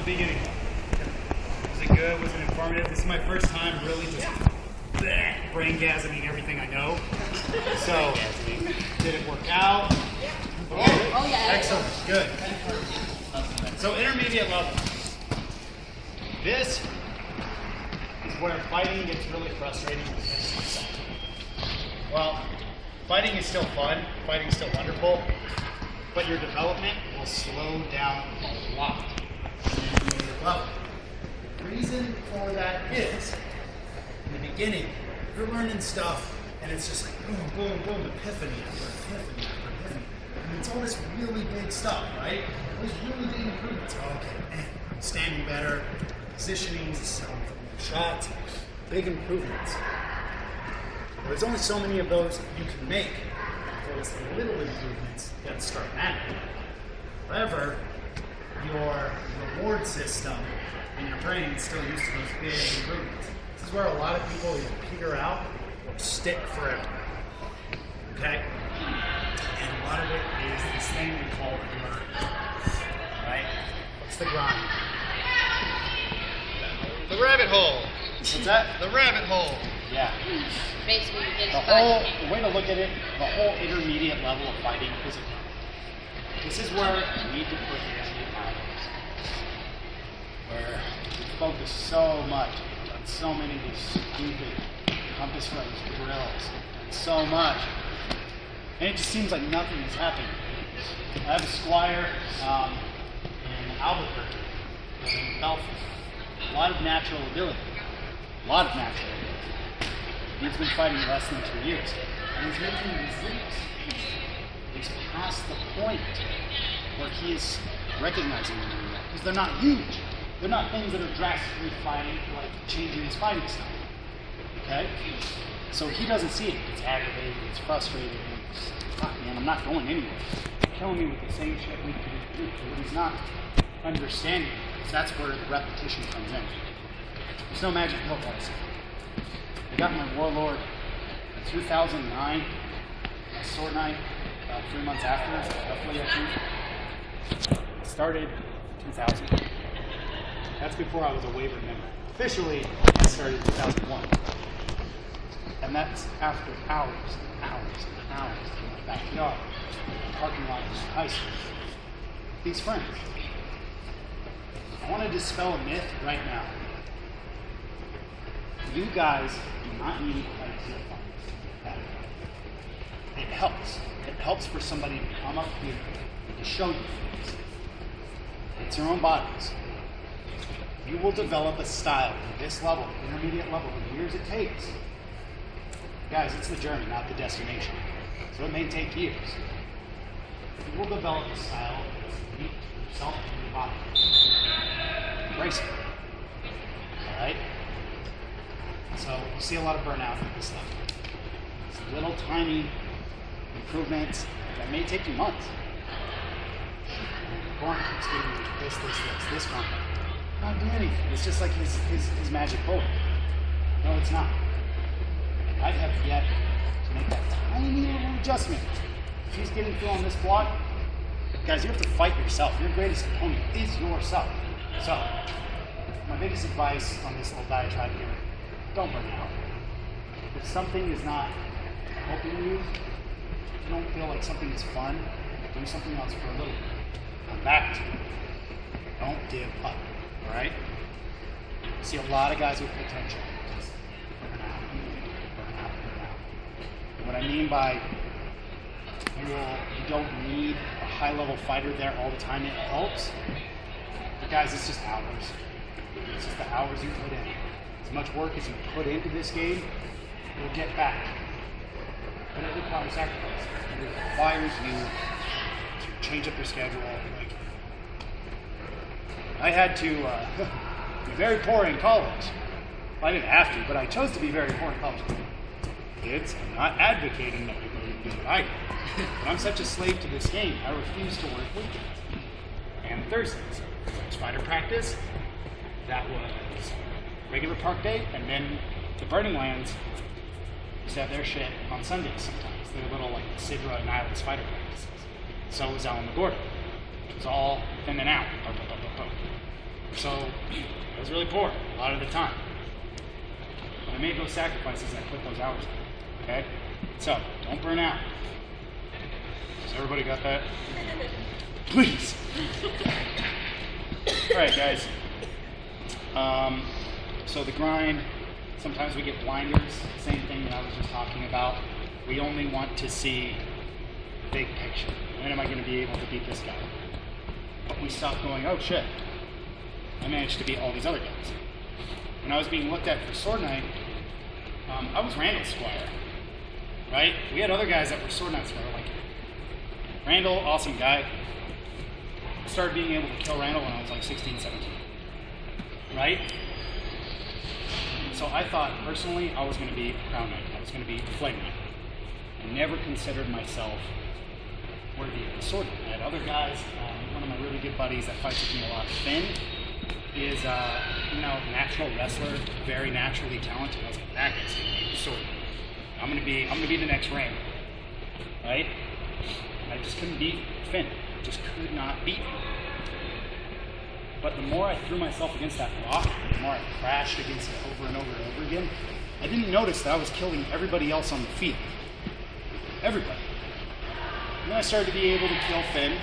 beginning? Was it good? Was it informative? This is my first time really just brain-gasming everything I know. So, did it work out? Okay. Oh, yeah. Excellent. Good. So, intermediate level. This is where fighting gets really frustrating. Well, fighting is still fun. Fighting is still wonderful. But your development will slow down a lot. Well, the reason for that is, in the beginning, you're learning stuff, and it's just like boom, boom, boom, epiphany after epiphany after epiphany. And it's all this really big stuff, right? All these really big improvements. Okay, I'm standing better, positioning, shots, big improvements. There's only so many of those you can make. Those little improvements that start mattering. However, your reward system and your brain is still used to those big improvements. This is where a lot of people either peter out or stick forever. Okay? And a lot of it is this thing we call the grind. Right? What's the grind? The rabbit hole. What's that? The rabbit hole. Yeah. Basically, it's The way to look at it, the whole intermediate level of fighting is this is where you need to put in the hours. Where we focus so much on so many of these stupid compass rose drills, and so much. And it just seems like nothing is happening. I have a squire in Albuquerque, in Belfast. A lot of natural ability. He's been fighting less than 2 years. And he's making these leaps. He's past the point where he is recognizing them anymore. Because they're not huge. They're not things that are drastically changing his fighting style. Okay? So he doesn't see it. It's aggravating, it's frustrating. Fuck, man, I'm not going anywhere. You're killing me with the same shit we do. What he's not understanding is that's where the repetition comes in. There's no magic pill policy. I got my Warlord in 2009, my sword knight, about 3 months after, roughly, I think. Started 2000. That's before I was a waiver member. Officially, I started in 2001. And that's after hours and hours and hours in my backyard, in the parking lot of my high school. These friends. I want to dispel a myth right now. You guys do not need to fight to fight. It helps. It helps for somebody to come up here and to show you things. It's your own bodies. You will develop a style at this level, intermediate level, the years it takes. Guys, it's the journey, not the destination. So it may take years. You will develop a style that's unique to yourself and your body. Embrace it. Alright? So you see a lot of burnout with this stuff. It's little tiny improvements that may take you months. Born keeps giving you this one. Not doing anything. It's just like his magic bullet. No, it's not. I have yet to make that tiny little adjustment. If he's getting through on this block, guys, you have to fight yourself. Your greatest opponent is yourself. So, my biggest advice on this little diatribe here, don't burn out. If something is not helping you, if you don't feel like something is fun, do something else for a little bit. Come back to it. Don't give up, all right? I see a lot of guys with potential just burn out. And what I mean by you don't need a high-level fighter there all the time, it helps. But guys, it's just hours. It's just the hours you put in. As much work as you put into this game, you'll get back. But it requires sacrifice. It requires you to change up your schedule. Like, I had to be very poor in college. Well, I didn't have to, but I chose to be very poor in college. Kids, I'm not advocating that you go and do what I do. But I'm such a slave to this game, I refuse to work weekends. And Thursdays. There's fighter practice. That was regular park day, and then the Burning Lands used to have their shit on Sundays sometimes. They're little like Sidra and Islands fighter practices. So it was out on the border. It was all in and out. So I was really poor a lot of the time. When I made those sacrifices, I put those hours in. Okay? So don't burn out. Has everybody got that? Please. All right, guys. So the grind, sometimes we get blinders, same thing that I was just talking about. We only want to see the big picture. When am I going to be able to beat this guy? But we stop going, oh shit, I managed to beat all these other guys. When I was being looked at for sword night, I was Randall's squire, right? We had other guys that were sword night squire, like Randall, awesome guy. I started being able to kill Randall when I was like 16, 17, right? So I thought, personally, I was going to be a crown knight. I was going to be a flame knight. I never considered myself worthy of the sword. I had other guys. One of my really good buddies that fights with me a lot, Finn, is natural wrestler, very naturally talented. I was like, that guy's gonna be the sword. I'm gonna be the next Ram, right? I just couldn't beat Finn. I just could not beat him. But the more I threw myself against that rock, the more I crashed against it over and over and over again, I didn't notice that I was killing everybody else on the field. Everybody. And then I started to be able to kill Finn,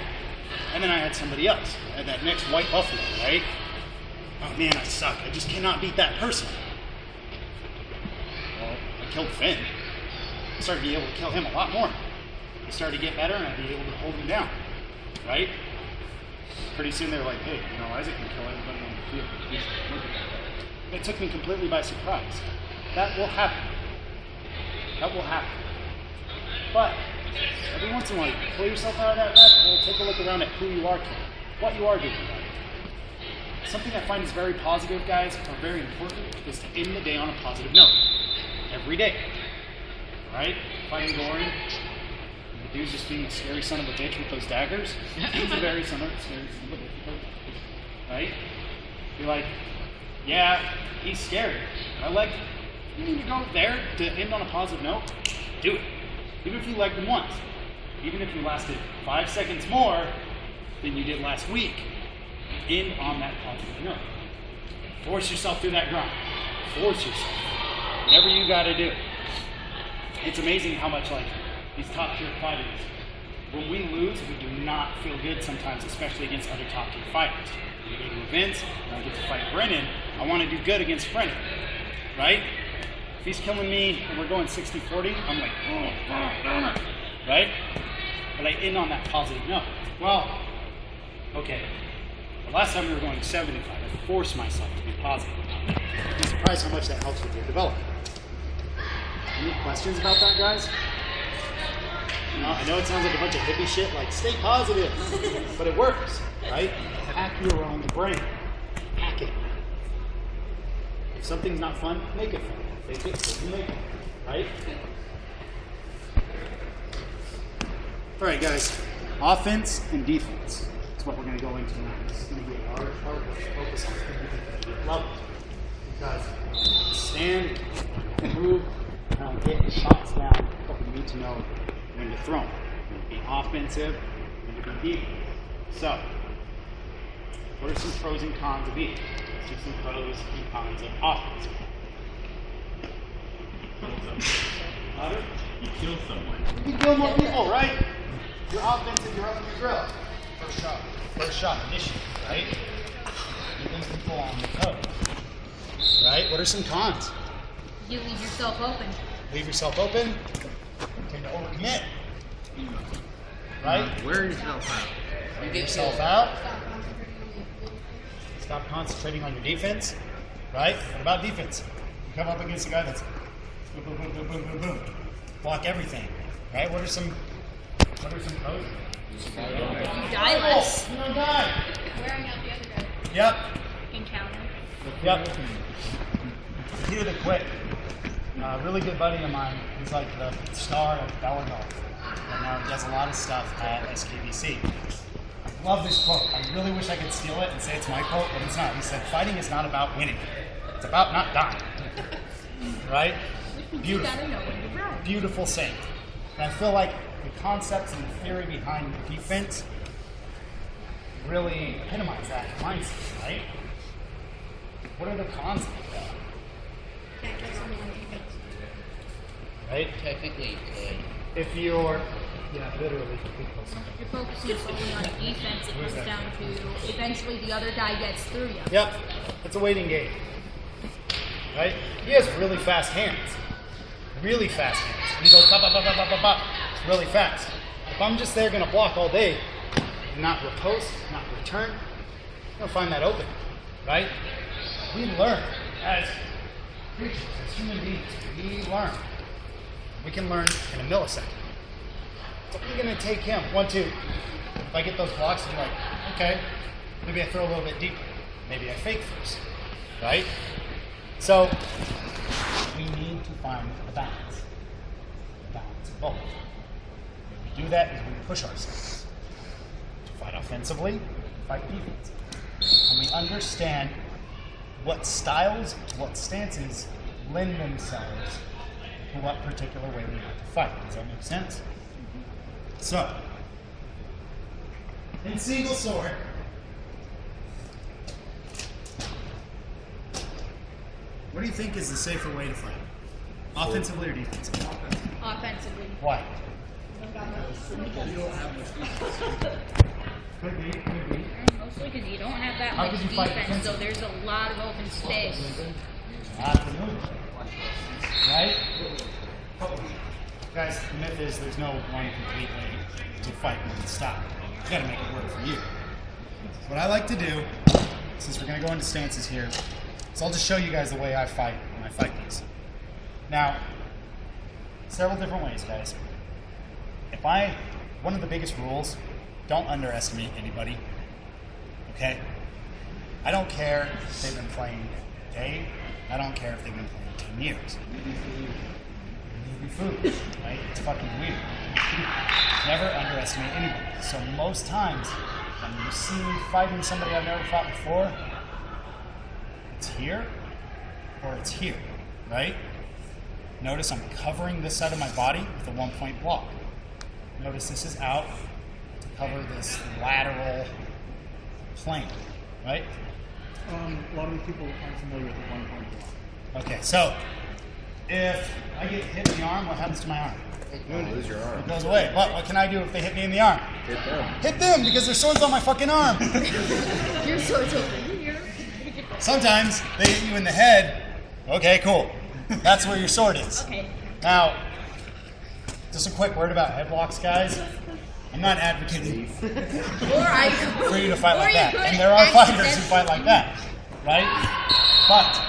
and then I had somebody else. I had that next white buffalo, right? Oh man, I suck. I just cannot beat that person. Well, I killed Finn. I started to be able to kill him a lot more. I started to get better, and I'd be able to hold him down, right? Pretty soon they were like, hey, Isaac can kill everybody on the field. It took me completely by surprise. That will happen. That will happen. But every once in a while, you pull yourself out of that rabbit hole, take a look around at who you are killing, what you are doing. Something I find is very positive, guys, or very important, is to end the day on a positive note. Every day. Right? Fighting Goring. The dude's just being a scary son of a bitch with those daggers. He's a very scary son of a bitch. Right? You're like, yeah, he's scary. I like, you need to go there to end on a positive note. Do it. Even if you legged him once. Even if you lasted 5 seconds more than you did last week. End on that positive note. Force yourself through that grind. Force yourself. Whatever you got to do. It's amazing how much, like, these top tier fighters, when we lose, we do not feel good sometimes, especially against other top tier fighters. When we go to events, when I get to fight Brennan, I want to do good against Brennan, right? If he's killing me and we're going 60-40, I'm like, oh, right? But I end on that positive note. Well, okay. The last time we were going 75, I forced myself to be positive. I'm surprised how much that helps with your development. Any questions about that, guys? I know it sounds like a bunch of hippie shit, like stay positive, but it works, right? Hack your own brain. Hack it. If something's not fun, make it fun. Make it so you make it, right? All right, guys. Offense and defense. That's what we're going to go into now. This is going to be a large part of focus on level. Because stand, move, and get shots down, but we need to know when to throw them. When to be offensive, when to be defensive. So, what are some pros and cons of each? Let's do some pros and cons of offense. Louder? You kill someone. You kill more people, right? Your offensive, you're up your grill. First shot, initiative, right? Keeping people on the toes. Right? What are some cons? You leave yourself open. Leave yourself open. Tend to overcommit. Right? Wear yourself out. Wear yourself out. Stop concentrating on your defense. Right? What about defense? You come up against a guy that's boom, boom, boom, boom, boom, boom, boom. Block everything. Right? What are some pros? You die less. You don't die. Wearing out the other guy. Yep. Encounter. Yep. Here to quit. A really good buddy of mine, he's like the star of Bellarmine. And now he does a lot of stuff at SKBC. I love this quote. I really wish I could steal it and say it's my quote, but it's not. He said, fighting is not about winning. It's about not dying. Right? Beautiful. Beautiful saying. And I feel like the concepts and the theory behind defense really epitomize that mindset, right? What are the cons of that? Can't get someone on defense. Right? Technically, you could. If you're, yeah, literally, If you're focusing solely on defense, it comes down to eventually the other guy gets through you. Yep, it's a waiting game. Right? He has really fast hands. Really fast hands. And he goes ba ba ba ba ba ba ba. It's really fast. If I'm just there gonna block all day and not riposte, not return, I'm gonna find that open. Right? We learn as creatures, as human beings. We learn. We can learn in a millisecond. It's only gonna take him 1, 2. If I get those blocks, I'm like, okay, maybe I throw a little bit deeper. Maybe I fake first. Right? So we need to find the balance. The balance of both. When we do that is we push ourselves to fight offensively, fight defensively. And we understand what styles, what stances lend themselves to what particular way we need to fight. Does that make sense? So, in single sword, what do you think is the safer way to fight? Offensively or defensively? Offensively. Why? Could be. Mostly because you don't have that How much could you fight defense, so defensively? there's a lot of open space. Absolutely. Right? Guys, the myth is there's no one complete way to fight and stop. You gotta make it work for you. What I like to do, since we're gonna go into stances here, is I'll just show you guys the way I fight when I fight these. Now, several different ways, guys. One of the biggest rules, don't underestimate anybody. Okay? I don't care if they've been playing a day. I don't care if they've been playing 10 years. You'd be foolish, right? It's fucking weird. Never underestimate anybody. So most times, when you see me fighting somebody I've never fought before, it's here or it's here, right? Notice I'm covering this side of my body with a 1-point block. Notice this is out to cover this lateral plane, right? A lot of people aren't familiar with the 1-point block. Okay, so if I get hit in the arm, what happens to my arm? You lose your arm. It goes away. What can I do if they hit me in the arm? Hit them. Hit them because their sword's on my fucking arm. Your sword's over here. Sometimes they hit you in the head. Okay, cool. That's where your sword is. Okay. Now, just a quick word about head blocks, guys. I'm not advocating Or I could. for you to fight or like you that. could And there are actually- fighters who fight like that, right? But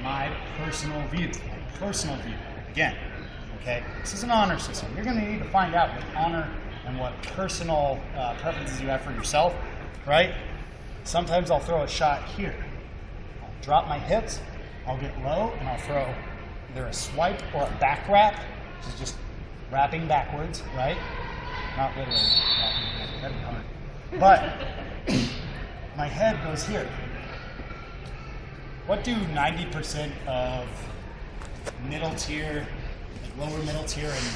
my personal view, again, okay, this is an honor system. You're going to need to find out what honor and what personal preferences you have for yourself, right? Sometimes I'll throw a shot here. I'll drop my hips, I'll get low, and I'll throw either a swipe or a back wrap, which is just wrapping backwards, right? Not literally wrapping, that'd be hard. But my head goes here. What do 90% of middle tier, like lower middle tier and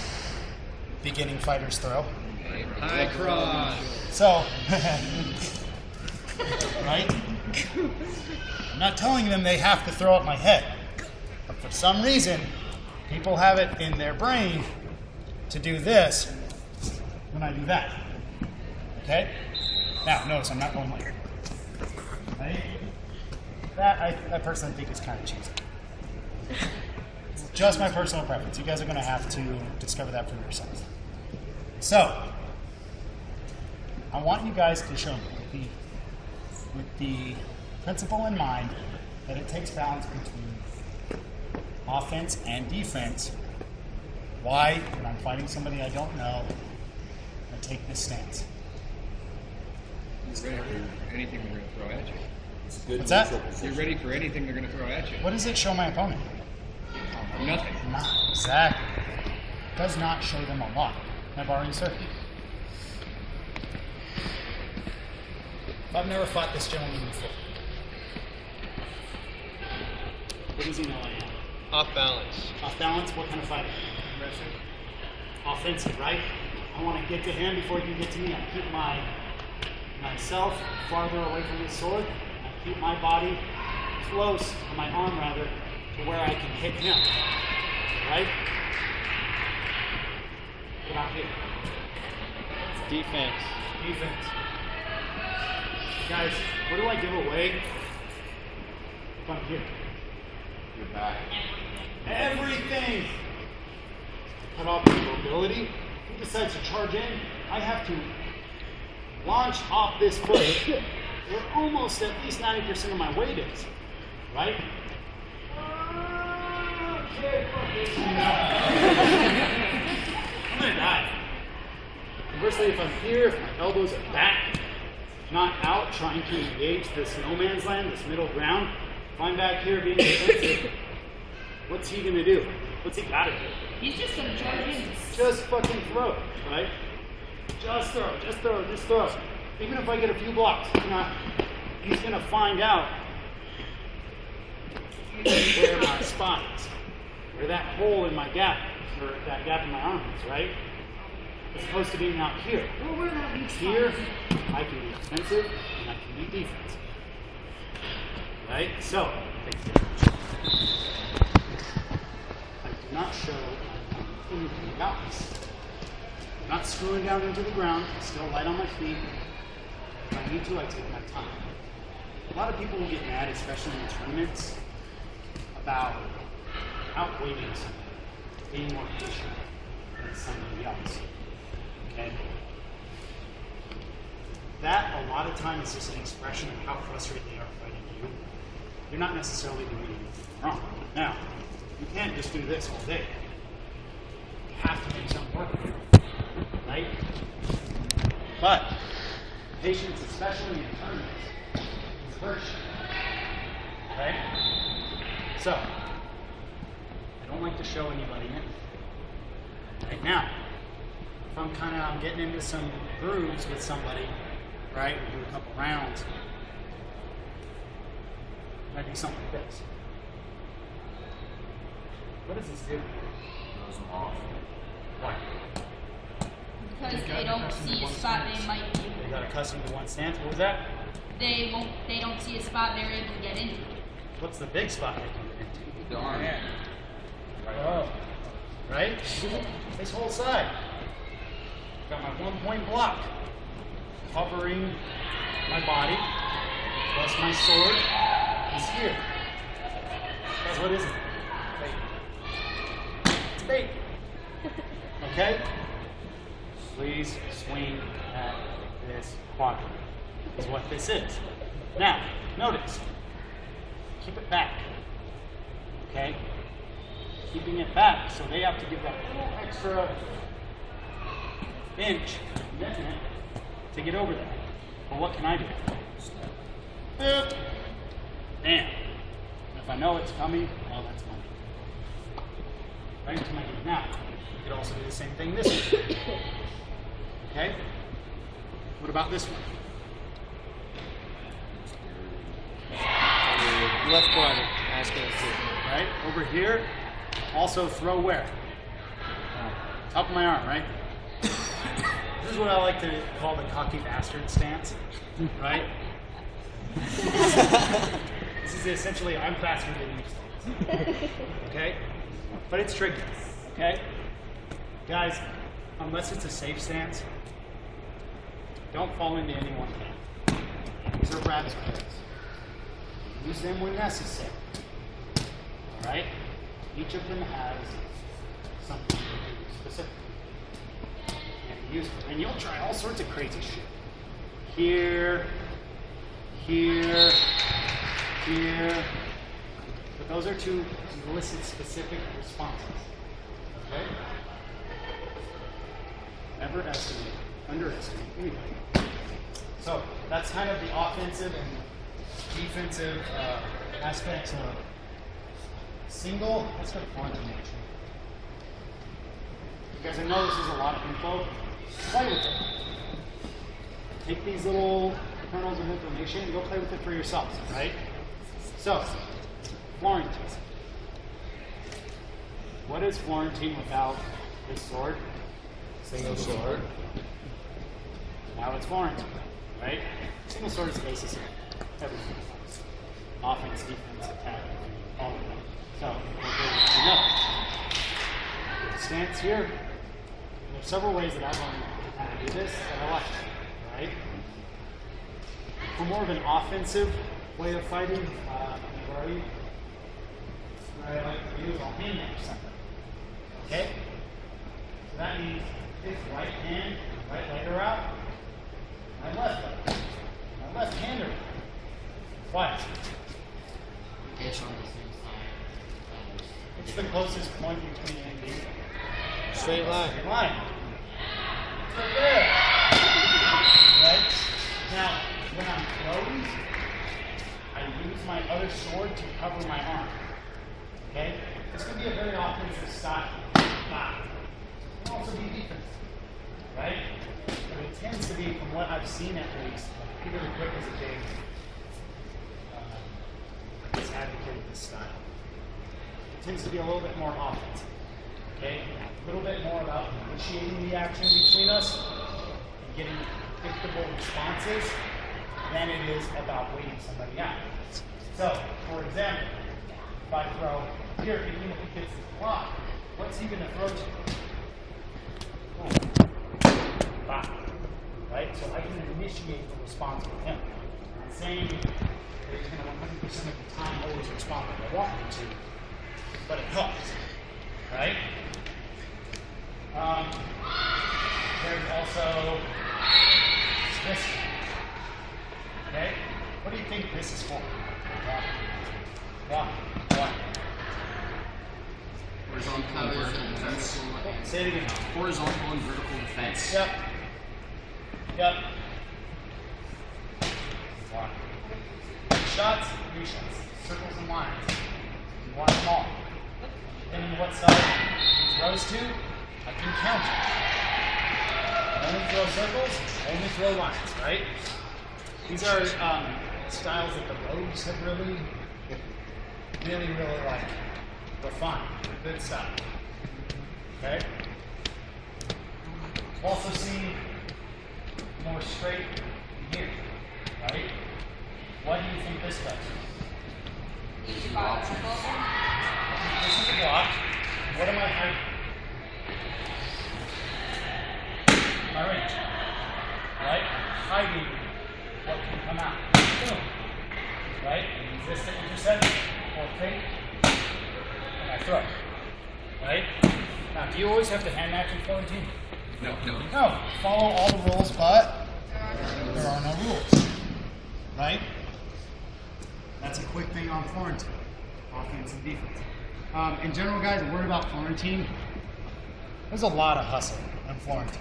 beginning fighters throw? High cross. So, right? I'm not telling them they have to throw at my head. But for some reason, people have it in their brain to do this when I do that. Okay? Now, notice I'm not going like that. Right? That I personally think is kind of cheesy. It's just my personal preference. You guys are going to have to discover that for yourselves. So, I want you guys to show me with the principle in mind that it takes balance between offense and defense. Why, when I'm fighting somebody I don't know, I take this stance. You're ready for anything they're going to throw at you. What's that? You're ready for anything they're going to throw at you. What does it show my opponent? Nothing. Not exactly. It does not show them a lot. Can I borrow you, sir? I've never fought this gentleman before. What does he know I am? Off balance. Off balance, what kind of fighter? Aggressive. Offensive, right? I want to get to him before he can get to me. I keep myself farther away from his sword. I keep my body close on my arm rather to where I can hit him. Right? Get out here. Defense. Defense. Guys, what do I give away if I'm here? Your back. Everything. Cut off the mobility. If he decides to charge in, I have to launch off this foot where almost at least 90% of my weight is. Right? Okay, I'm gonna die. Conversely, if I'm here, if my elbows are back, not out, trying to engage this no man's land, this middle ground, if I'm back here being defensive, what's he gonna do? What's he gotta do? He's just gonna charge in. Just fucking throw, right? Just throw, just throw, just throw. Even if I get a few blocks, he's gonna find out where my spot is, where that hole in my gap, or that gap in my arm is, right? As opposed to being out here. Well, we're not weak Here, spots. I can be offensive and I can be defensive. Right? So, I do not show anything about this. I'm not screwing down into the ground, I'm still light on my feet. If I need to, I take my time. A lot of people will get mad, especially in tournaments, about outweighting somebody, being more patient than somebody else. Okay? That, a lot of times, is just an expression of how frustrated they are fighting you. You're not necessarily doing anything wrong. Now, you can't just do this all day. You have to make some work here. Right? But, patience, especially in tournaments, is virtue. Right? So, I don't like to show anybody anything. Right now, if I'm getting into some grooves with somebody, right, we do a couple rounds, I do something like this. What does this do? Throws them off. Why? Because they don't see a spot they might be. They got accustomed to one stance. What was that? They don't see a spot they're able to get into. What's the big spot they can get into? The arm. Oh. Right? This whole side. Got my 1 point block covering my body, plus my sword is here. Guys, what is it? Bait. It's bait. Okay? Please swing at this quadrant, is what this is. Now, notice, keep it back. Okay? Keeping it back, so they have to give that little extra inch commitment to get over that. Well, what can I do? Boop. Bam. And if I know it's coming, well, that's fine. Right into my hand. Now, you could also do the same thing this way. Okay? What about this one? Left quadrant. Asking it to. Right? Over here, also throw where? Top of my arm, right? This is what I like to call the cocky bastard stance, right? This is essentially, I'm faster than you stance. Okay? But it's tricky, okay? Guys, unless it's a safe stance, don't fall into any one camp. These are rabbit holes. Use them when necessary. Alright? Each of them has something to do specifically. And useful. And you'll try all sorts of crazy shit. Here, here, here. But those are to elicit specific responses. Okay? Never underestimate anybody. So that's kind of the offensive and defensive aspects of single. Let's go to quantum action. You guys, I know this is a lot of info. Play with it. Take these little kernels of information and go play with it for yourselves, right? So, Florentine. What is Florentine without his sword? Single sword. Now it's Florentine, right? Single sword is the basis of everything. offense, defense, attack, all of them. So we'll go with another. Stance here. There's several ways that I've learned how to do this that I like, right? For more of an offensive way of fighting, what I like to do is I'll hand match something. Okay? So that means this right hand, right leg are out, my left leg, my left hander. Why? It's on the same side. It's the closest point between A and B. Straight line. Straight line. Right there. Right? Now, when I'm throwing, I use my other sword to cover my arm. Okay? This could be a very offensive style. It can also be defensive. Right? But it tends to be, from what I've seen at least, Peter Quick is a big advocate of this style. It tends to be a little bit more offensive. Okay? A little bit more about initiating the action between us and getting predictable responses than it is about waiting somebody out. So, for example, if I throw here, even if he gets the block, what's he going to throw to? Boom. Bop. Right? So I can initiate the response with him. I'm not saying that he's going to 100% of the time always respond like I want him to, but it helps. Right? There's also this. Okay? What do you think this is for? Why? Horizontal and vertical defense. Say it again. Horizontal and vertical defense. Yep. Yep. Why? Shots, three shots. Circles and lines. You want them all. Depending on what side he throws to, I can counter. Only throw circles, only throw lines, right? These are styles that the rogues have really like refined. They're good stuff. Okay? Also see more straight here, right? What do you think this does? This is a block. This is a block. What am I hiding? My range. Right? Hiding what can come out. Boom. Right? Resistant intercept or fake. And I throw. Right? Now, do you always have to hand match in Florentine? No. No. Follow all the rules, but there are no rules. Right? That's a quick thing on Florentine. Offense and defense. In general, guys, a word about Florentine. There's a lot of hustle in Florentine.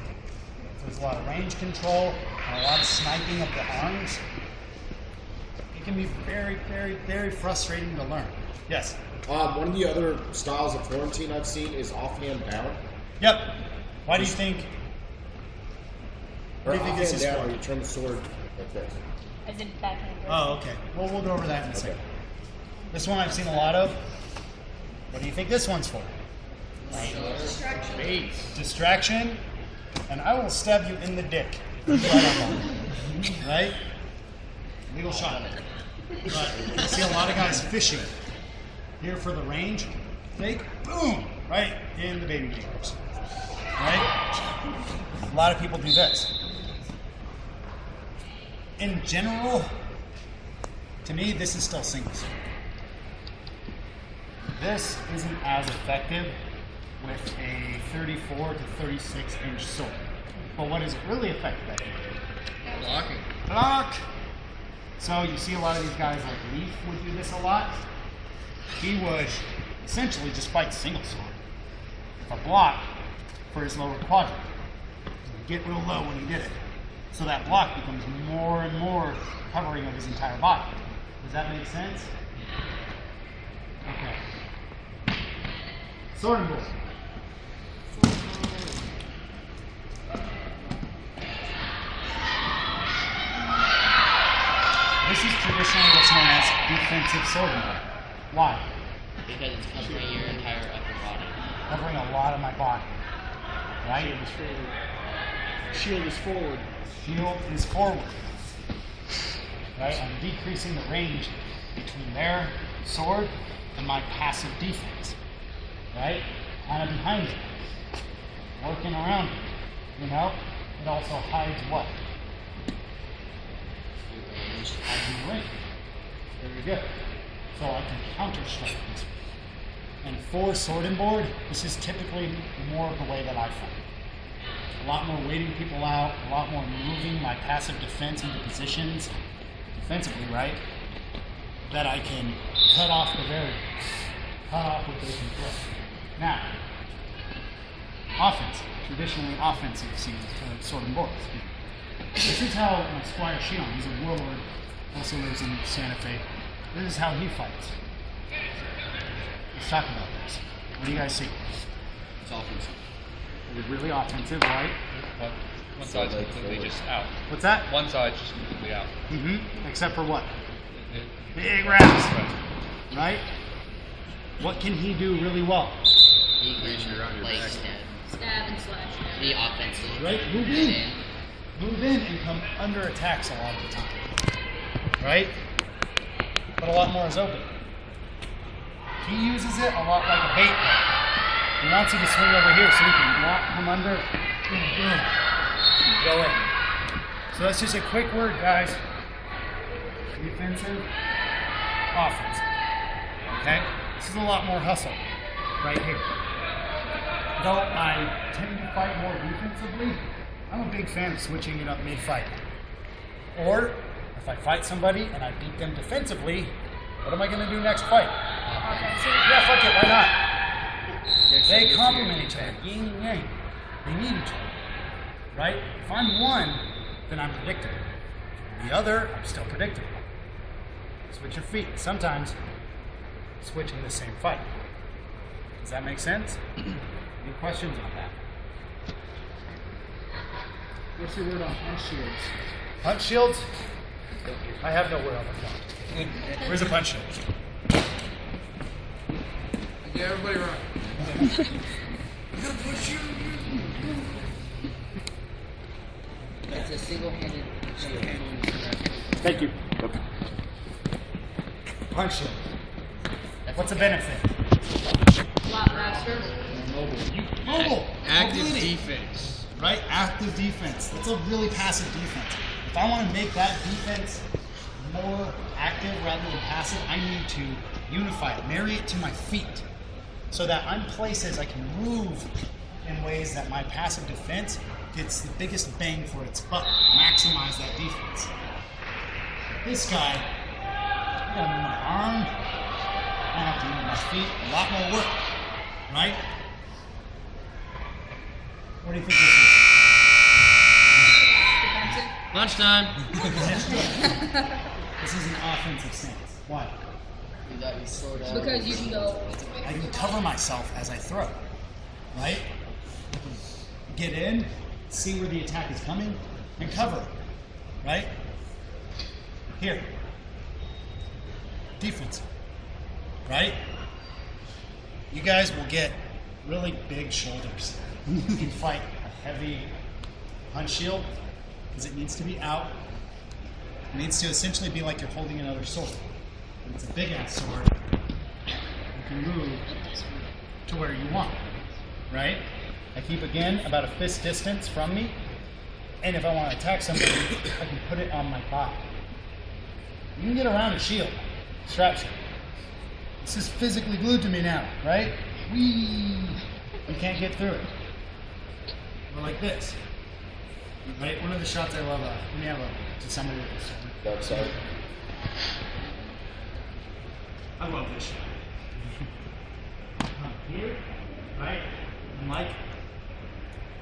There's a lot of range control and a lot of sniping of the arms. It can be very, very, very frustrating to learn. Yes? One of the other styles of Florentine I've seen is offhand down. Yep. Why do you think? Or What do you think this is down, for? where you turn the sword like this. As in backhand. Oh, okay. Well, we'll go over that in a second. Okay. This one I've seen a lot of. What do you think this one's for? Distraction. Bait. Distraction. And I will stab you in the dick. Right? Legal shot. But you see a lot of guys fishing. Here for the range. Fake. Boom. Right in the baby gears. Right? A lot of people do this. In general, to me, this is still singles. This isn't as effective with a 34 to 36 inch sword. But what is really effective at? Blocking. Block! So you see a lot of these guys like Leaf would do this a lot. He would essentially just fight single sword. With a block for his lower quadrant. Get real low when he did it. So that block becomes more and more covering of his entire body. Does that make sense? Okay. Sword and bull. This is traditionally what's known as defensive sword and bull. Why? Because it's covering your entire upper body. Covering a lot of my body. Right? Shield is forward. Shield is forward. Right? I'm decreasing the range between their sword and my passive defense, right? Kind of behind it, working around it, you know? It also hides what? Hides in the ring. Very good. So I can counter strike this. And for sword and board, this is typically more of the way that I fight. A lot more waiting people out, a lot more moving my passive defense into positions, defensively, right? That I can cut off the variables, cut off what they can throw. Now, offense, traditionally offensive scenes to sword and board. This is how Squire Shion, he's a warlord, also lives in Santa Fe. This is how he fights. Let's talk about this. What do you guys see? It's offensive. It's really offensive, right? But one side's completely just out. What's that? One side's just completely out. Except for what? It- Big wraps. Right? What can he do really well? He Reach around your like back. Stab and slash. the offensive. Right? Move in. Move in and come under attacks a lot of the time. Right? But a lot more is open. He uses it a lot like a bait. He wants you to swing over here so he can walk, come under, boom, boom, go in. So that's just a quick word, guys. Defensive, offensive. Okay? This is a lot more hustle right here. Though I tend to fight more defensively, I'm a big fan of switching it up mid-fight. Or, if I fight somebody and I beat them defensively, what am I going to do next fight? Yeah, fuck it, why not? They complement each other, yin and yang. They need each other, right? If I'm one, then I'm predictable. The other, I'm still predictable. Switch your feet. Sometimes, switching the same fight. Does that make sense? Any questions on that? What's your word on punch shields? Punch shields? I have no word on the phone. Where's a punch shield? Yeah, everybody right. It's a single-handed shield. Thank you. Punch shield. What's the benefit? A lot faster. Mobile. Active Mobility. defense. Right? Active defense. That's a really passive defense. If I want to make that defense more active rather than passive, I need to unify it, marry it to my feet, so that I'm places I can move in ways that my passive defense gets the biggest bang for its buck, maximize that defense. This guy, I gotta move my arm, I don't have to move my feet, a lot more work, right? What do you think this is? Lunchtime. This is an offensive stance. Why? Because you can go. I can cover myself as I throw, right? I can get in, see where the attack is coming, and cover it, right? Here. Defensive, right? You guys will get really big shoulders. You can fight a heavy punch shield because it needs to be out. It needs to essentially be like you're holding another sword. If it's a big ass sword, you can move to where you want, right? I keep again about a fist distance from me, and if I want to attack somebody, I can put it on my body. You can get around a shield, strap shield. This is physically glued to me now, right? Whee! You can't get through it. Or like this, right? One of the shots I love, let me have to somebody with this. Dark side. I love this shot. Come here, right? And like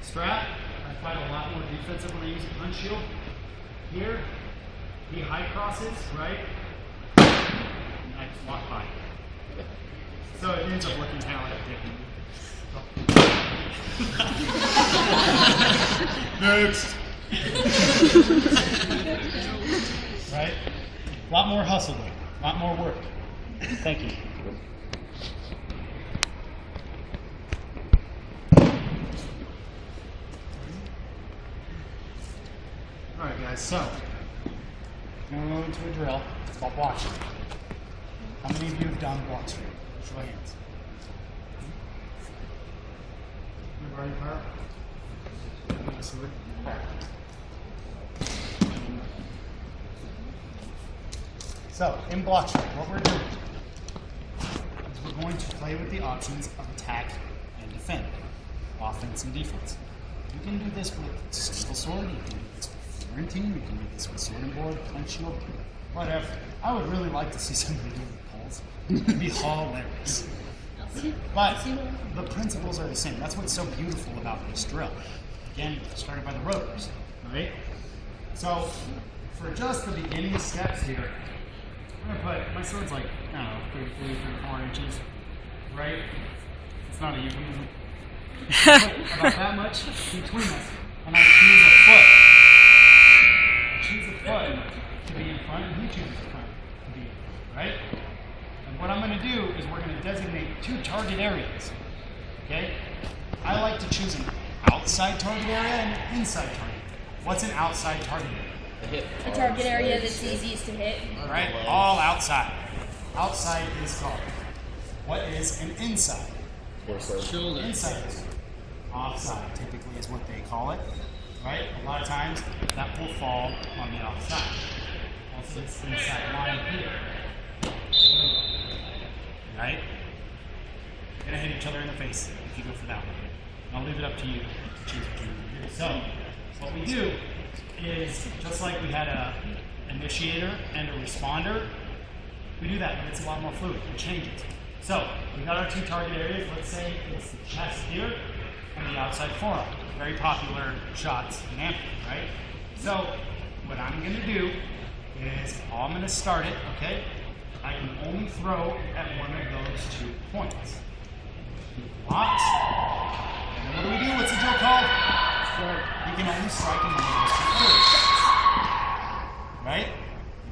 strap, I fight a lot more defensive when I use a punch shield. Here, he high crosses, right? And I walk by. So it ends up looking kind of like a dick. Next. Right? A lot more hustle, a lot more work. Thank you. Alright guys, so now we're going to a drill. It's called watching. How many of you have done block strike? Show of hands. Everybody, fire. So, in block strike, what we're doing is we're going to play with the options of attack and defend, offense and defense. You can do this with single sword, you can do this with Florentine, you can do this with sword and board, punch shield, whatever. I would really like to see somebody do the poles. It'd be hilarious. But the principles are the same. That's what's so beautiful about this drill. Again, started by the rotors, right? So, for just the beginning steps here, I'm gonna put, my sword's like, I don't know, 33, 34 inches, right? It's not a euphemism. Put about that much between us, and I choose a foot. I choose a foot to be in front, and he chooses a front to be in front, right? And what I'm gonna do is we're gonna designate 2 target areas, okay? I like to choose an outside target area and an inside target. What's an outside target area? A target area that's easiest to hit. Right? All outside. Outside is guard. What is an inside? Shoulder. Inside is offside, typically is what they call it. Right? A lot of times that will fall on the offside. Also, it's inside line here. Right? You're gonna hit each other in the face if you go for that one. And I'll leave it up to you to choose what you want to do. So, what we do is, just like we had a initiator and a responder, we do that, but it's a lot more fluid. It changes. So, we got our 2 target areas. Let's say it's the chest here and the outside forearm. Very popular shots in Anthem, right? So, what I'm going to do is, I'm going to start it, okay? I can only throw at one of those 2 points. Blocks. And what do we do? What's the drill called? You can only strike in one of those 2 areas. Right?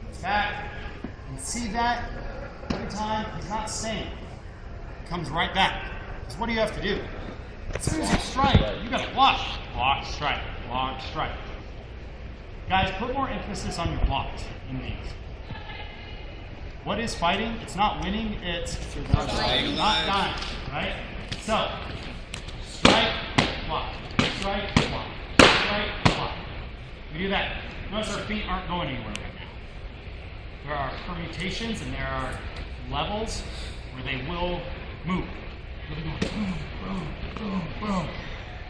He goes back. And see that? Every time, he's not staying. He comes right back. So what do you have to do? As soon as you strike, you gotta block. Block, strike, block, strike. Guys, put more emphasis on your blocks in these. What is fighting? It's not winning, it's not dying, right? So, strike, block, strike, block, strike, block. We do that. Notice our feet aren't going anywhere right now. There are permutations and there are levels where they will move. They'll be going boom, boom, boom, boom.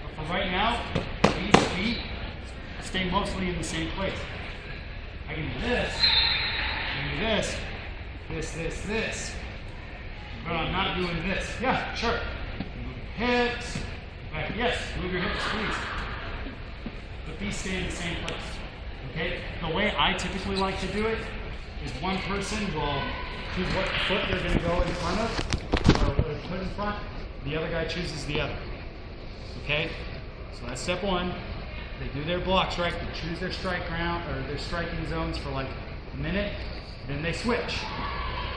But for right now, these feet stay mostly in the same place. I can do this, I can do this, this. But I'm not doing this. Yeah, sure. Move your hips. Back. Yes, move your hips, please. But these stay in the same place. Okay? The way I typically like to do it is one person will choose what foot they're going to go in front of, or put in front. The other guy chooses the other. Okay? So that's step 1. They do their block strike. They choose their strike round or their striking zones for like a minute. Then they switch.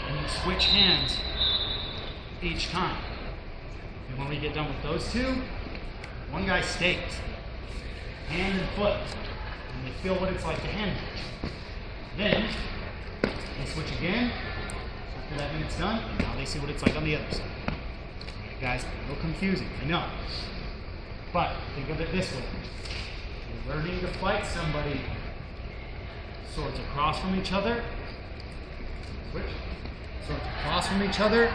And you switch hands each time. And when we get done with those 2, one guy stays. Hand and foot. And they feel what it's like to hand switch. Then they switch again. After that minute's done, and now they see what it's like on the other side. Alright guys, a little confusing, I know. But think of it this way. You're learning to fight somebody. Swords across from each other. Switch. Swords across from each other.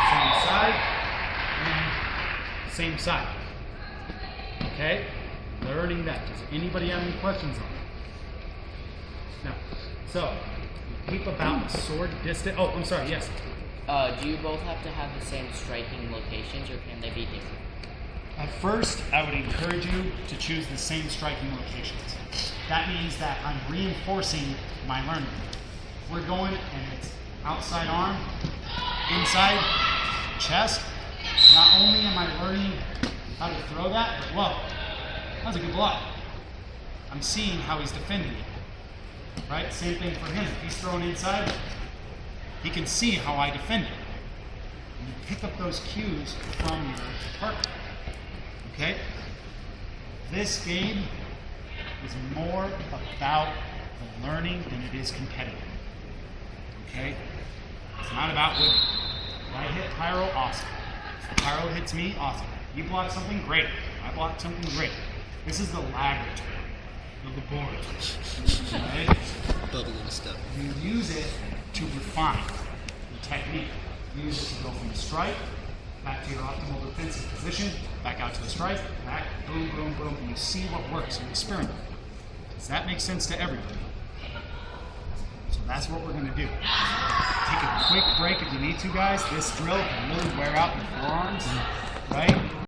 Same side. And same side. Okay? Learning that. Does anybody have any questions on it? No. So, keep about sword distance. Oh, I'm sorry, yes. Do you both have to have the same striking locations, or can they be different? At first, I would encourage you to choose the same striking locations. That means that I'm reinforcing my learning. We're going, and it's outside arm, inside chest. Not only am I learning how to throw that, but whoa, that was a good block. I'm seeing how he's defending it. Right? Same thing for him. If he's throwing inside, he can see how I defend it. And you pick up those cues from your partner. Okay? This game is more about the learning than it is competitive. Okay? not about winning. If I hit Pyro, awesome. If Pyro hits me, awesome. You block something, great. I block something, great. This is the laboratory of the board. Right? Bubbling stuff. You use it to refine the technique. You use it to go from the strike back to your optimal defensive position, back out to the strike, back, boom, boom, boom, and you see what works. You experiment. Does that make sense to everybody? So that's what we're going to do. Take a quick break if you need to, guys. This drill can really wear out your forearms, right?